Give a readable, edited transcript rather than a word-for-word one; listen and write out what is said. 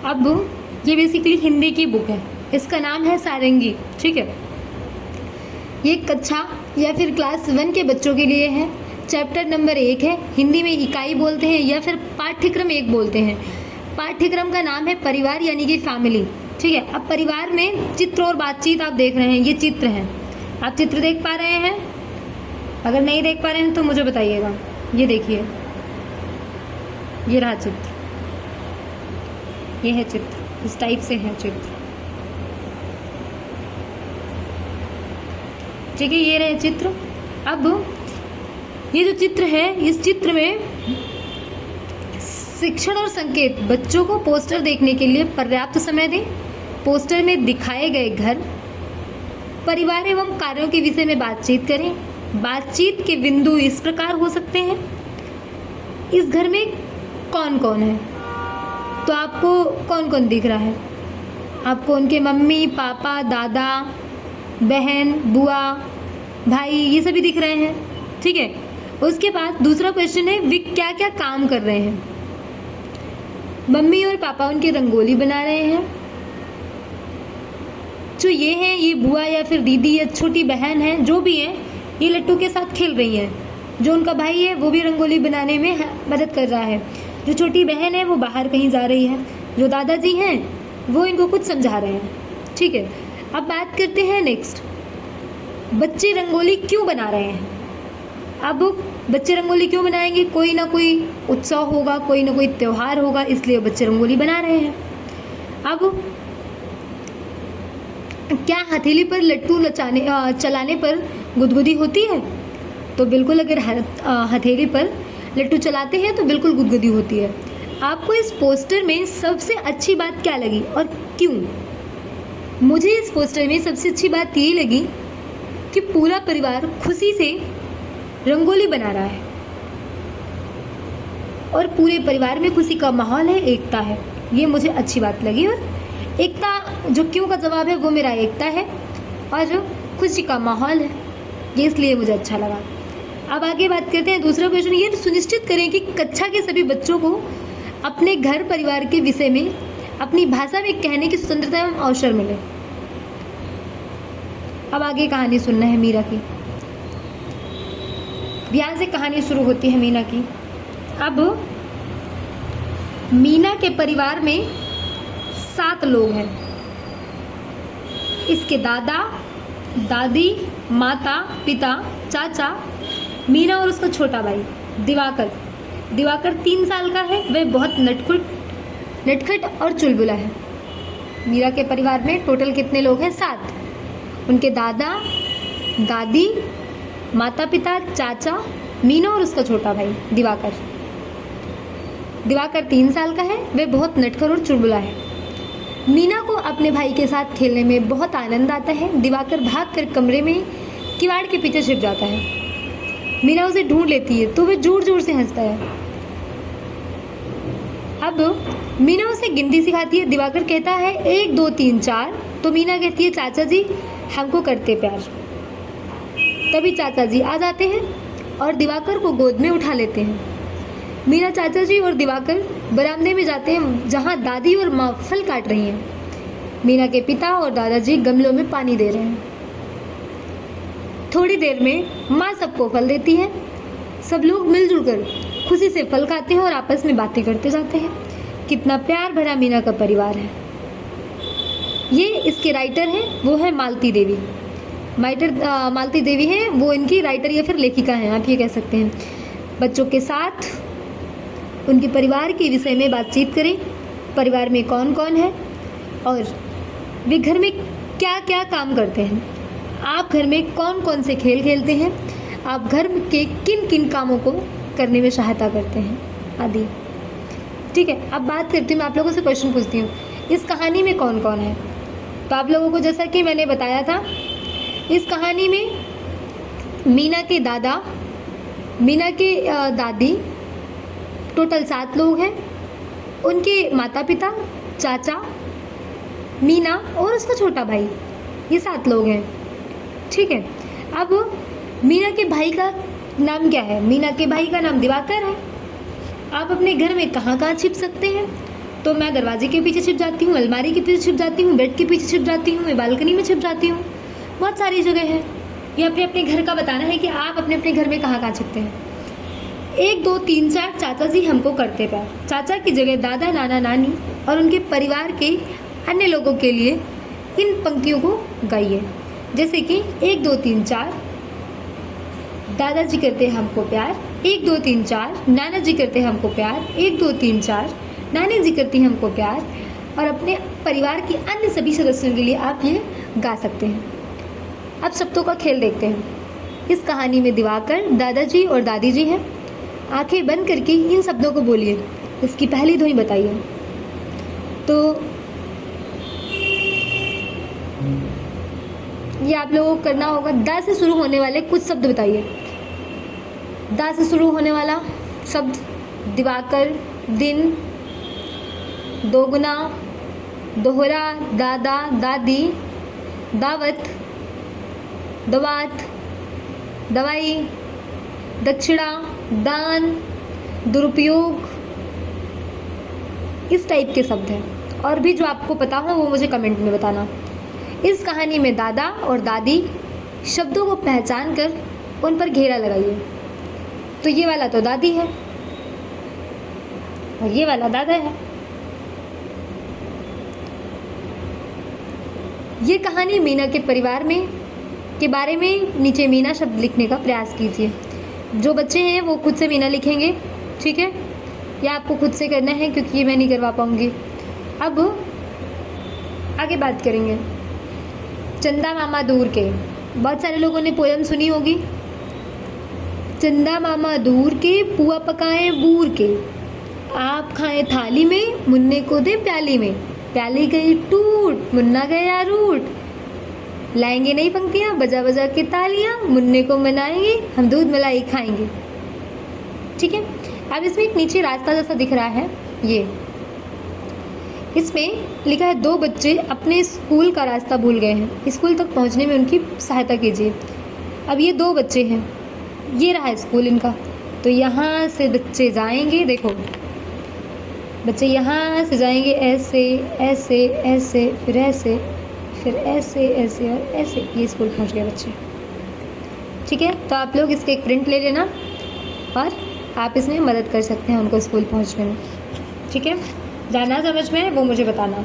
अब ये बेसिकली हिंदी की बुक है, इसका नाम है सारंगी। ठीक है, ये कक्षा या फिर क्लास 1 के बच्चों के लिए है। चैप्टर नंबर 1 है, हिंदी में इकाई बोलते हैं या फिर पाठ्यक्रम 1 बोलते हैं। पाठ्यक्रम का नाम है परिवार यानी कि फैमिली। ठीक है, अब परिवार में चित्र और बातचीत आप देख रहे हैं, ये चित्र हैं। आप चित्र देख पा रहे हैं? अगर नहीं देख पा रहे हैं तो मुझे बताइएगा। ये देखिए, ये रहा चित्र, ये है चित्र, इस टाइप से है चित्र। ठीक है, ये रहे चित्र। अब ये जो चित्र है, इस चित्र में शिक्षण और संकेत, बच्चों को पोस्टर देखने के लिए पर्याप्त समय दें। पोस्टर में दिखाए गए घर, परिवार एवं कार्यों के विषय में बातचीत करें। बातचीत के बिंदु इस प्रकार हो सकते हैं, इस घर में कौन कौन है? तो आपको कौन कौन दिख रहा है? आपको उनके मम्मी पापा, दादा, बहन, बुआ, भाई, ये सभी दिख रहे हैं। ठीक है, उसके बाद दूसरा क्वेश्चन है, वे क्या क्या काम कर रहे हैं? मम्मी और पापा उनकी रंगोली बना रहे हैं। जो ये हैं, ये बुआ या फिर दीदी या छोटी बहन है, जो भी है, ये लट्टू के साथ खेल रही हैं। जो उनका भाई है वो भी रंगोली बनाने में मदद कर रहा है। जो छोटी बहन है वो बाहर कहीं जा रही है। जो दादाजी हैं वो इनको कुछ समझा रहे हैं। ठीक है, अब बात करते हैं नेक्स्ट, बच्चे रंगोली क्यों बना रहे हैं? अब बच्चे रंगोली क्यों बनाएंगे? कोई ना कोई उत्सव होगा, कोई ना कोई त्यौहार होगा, इसलिए बच्चे रंगोली बना रहे हैं। अब क्या हथेली पर लट्टू चलाने पर गुदगुदी होती है? तो बिल्कुल, अगर हथेली पर लट्टू चलाते हैं तो बिल्कुल गुदगुदी होती है। आपको इस पोस्टर में सबसे अच्छी बात क्या लगी और क्यों? मुझे इस पोस्टर में सबसे अच्छी बात ये लगी कि पूरा परिवार खुशी से रंगोली बना रहा है और पूरे परिवार में खुशी का माहौल है, एकता है। ये मुझे अच्छी बात लगी। और एकता, जो क्यों का जवाब है वो मेरा एकता है और जो खुशी का माहौल है, ये इसलिए मुझे अच्छा लगा। अब आगे बात करते हैं दूसरा क्वेश्चन, ये सुनिश्चित करें कि कक्षा के सभी बच्चों को अपने घर परिवार के विषय में अपनी भाषा में कहने की स्वतंत्रता एवं अवसर मिले। अब आगे कहानी सुनना है मीरा की। ध्यान से कहानी शुरू होती है मीना की। अब मीना के परिवार में 7 लोग हैं। इसके दादा, दादी, माता, पिता, चाचा, मीना और उसका छोटा भाई दिवाकर। दिवाकर 3 साल का है, वह बहुत नटखट और चुलबुला है। मीरा के परिवार में टोटल कितने लोग हैं? 7। उनके दादा, दादी, माता पिता, चाचा, मीना और उसका छोटा भाई दिवाकर। दिवाकर 3 साल का है, वह बहुत नटखट और चुलबुला है। मीना को अपने भाई के साथ खेलने में बहुत आनंद आता है। दिवाकर भागकर कमरे में किवाड़ के पीछे छिप जाता है। मीना उसे ढूंढ लेती है तो वह जोर जोर से हंसता है। अब मीना उसे गिनती सिखाती है। दिवाकर कहता है 1 2 3 4, तो मीना कहती है चाचा जी हमको करते प्यार। तभी चाचा जी आ जाते हैं और दिवाकर को गोद में उठा लेते हैं। मीना, चाचा जी और दिवाकर बरामदे में जाते हैं जहां दादी और माँ फल काट रही हैं। मीना के पिता और दादाजी गमलों में पानी दे रहे हैं। थोड़ी देर में माँ सबको फल देती है। सब लोग मिलजुल कर खुशी से फल खाते हैं और आपस में बातें करते जाते हैं। कितना प्यार भरा मीना का परिवार है। ये इसके राइटर हैं, वो है मालती देवी। मालती देवी हैं, वो इनकी राइटर या फिर लेखिका हैं, आप ये कह सकते हैं। बच्चों के साथ उनके परिवार के विषय में बातचीत करें। परिवार में कौन कौन है और वे घर में क्या क्या काम करते हैं। आप घर में कौन कौन से खेल खेलते हैं। आप घर के किन किन कामों को करने में सहायता करते हैं आदि। ठीक है, अब बात करती हूँ, मैं आप लोगों से क्वेश्चन पूछती हूँ, इस कहानी में कौन कौन है? तो आप लोगों को जैसा कि मैंने बताया था, इस कहानी में मीना के दादा, मीना के दादी, टोटल 7 लोग हैं। उनके माता पिता, चाचा, मीना और उसका छोटा भाई, ये 7 लोग हैं। ठीक है, अब मीना के भाई का नाम क्या है? मीना के भाई का नाम दिवाकर है। आप अपने घर में कहाँ कहाँ छिप सकते हैं? तो मैं दरवाजे के पीछे छिप जाती हूँ, अलमारी के पीछे छिप जाती हूँ, बेड के पीछे छिप जाती हूँ, मैं बालकनी में छिप जाती हूँ। बहुत सारी जगह है। ये अपने अपने घर का बताना है कि आप अपने अपने घर में कहाँ कहाँ छिपते हैं। 1 2 3 4 चाचा जी हमको करते प्यार। चाचा की जगह दादा, नाना, नानी और उनके परिवार के अन्य लोगों के लिए इन पंक्तियों को गाइए। जैसे कि 1 2 3 4 दादाजी करते हमको प्यार, 1 2 3 4 नाना जी करते हमको प्यार, 1 2 3 4 नानी जी करती हमको प्यार। और अपने परिवार के अन्य सभी सदस्यों के लिए आप ये गा सकते हैं। अब शब्दों का खेल देखते हैं। इस कहानी में दिवाकर, दादाजी और दादी जी हैं। आंखें बंद करके इन शब्दों को बोलिए। इसकी पहली ध्वनि बताइए। तो ये आप लोगों को करना होगा। दा से शुरू होने वाले कुछ शब्द बताइए। दा से शुरू होने वाला शब्द दिवाकर, दिन, दोगुना, दोहरा, दादा, दादी, दावत, दवात, दवाई, दक्षिणा, दान, दुरुपयोग, इस टाइप के शब्द हैं। और भी जो आपको पता हो वो मुझे कमेंट में बताना। इस कहानी में दादा और दादी शब्दों को पहचान कर उन पर घेरा लगाइए। तो ये वाला तो दादी है और ये वाला दादा है। ये कहानी मीना के परिवार में के बारे में नीचे मीना शब्द लिखने का प्रयास कीजिए। जो बच्चे हैं वो खुद से मीना लिखेंगे, ठीक है? या आपको खुद से करना है क्योंकि ये मैं नहीं करवा पाऊँगी। अब आगे बात करेंगे चंदा मामा दूर के। बहुत सारे लोगों ने पोयम सुनी होगी। चंदा मामा दूर के, पुआ पकाएं बूर के, आप खाएं थाली में, मुन्ने को दे प्याली में, प्याली गई टूट, मुन्ना गया रूट, लाएंगे नई पंक्तियाँ, बजा बजा के तालियाँ, मुन्ने को मनाएंगे, हम दूध मलाई खाएंगे। ठीक है? अब इसमें एक नीचे रास्ता जैसा दिख रहा है। ये इसमें लिखा है 2 बच्चे अपने स्कूल का रास्ता भूल गए हैं, स्कूल तक पहुंचने में उनकी सहायता कीजिए। अब ये 2 बच्चे हैं, ये रहा स्कूल इनका। तो यहाँ से बच्चे जाएंगे, देखो बच्चे यहाँ से जाएंगे ऐसे ऐसे ऐसे, फिर ऐसे, फिर ऐसे ऐसे और ऐसे, ये स्कूल पहुँच गए बच्चे। ठीक है? तो आप लोग इसके एक प्रिंट ले लेना और आप इसमें मदद कर सकते हैं उनको स्कूल पहुँचने में। ठीक है? जाना समझ में है वो मुझे बताना।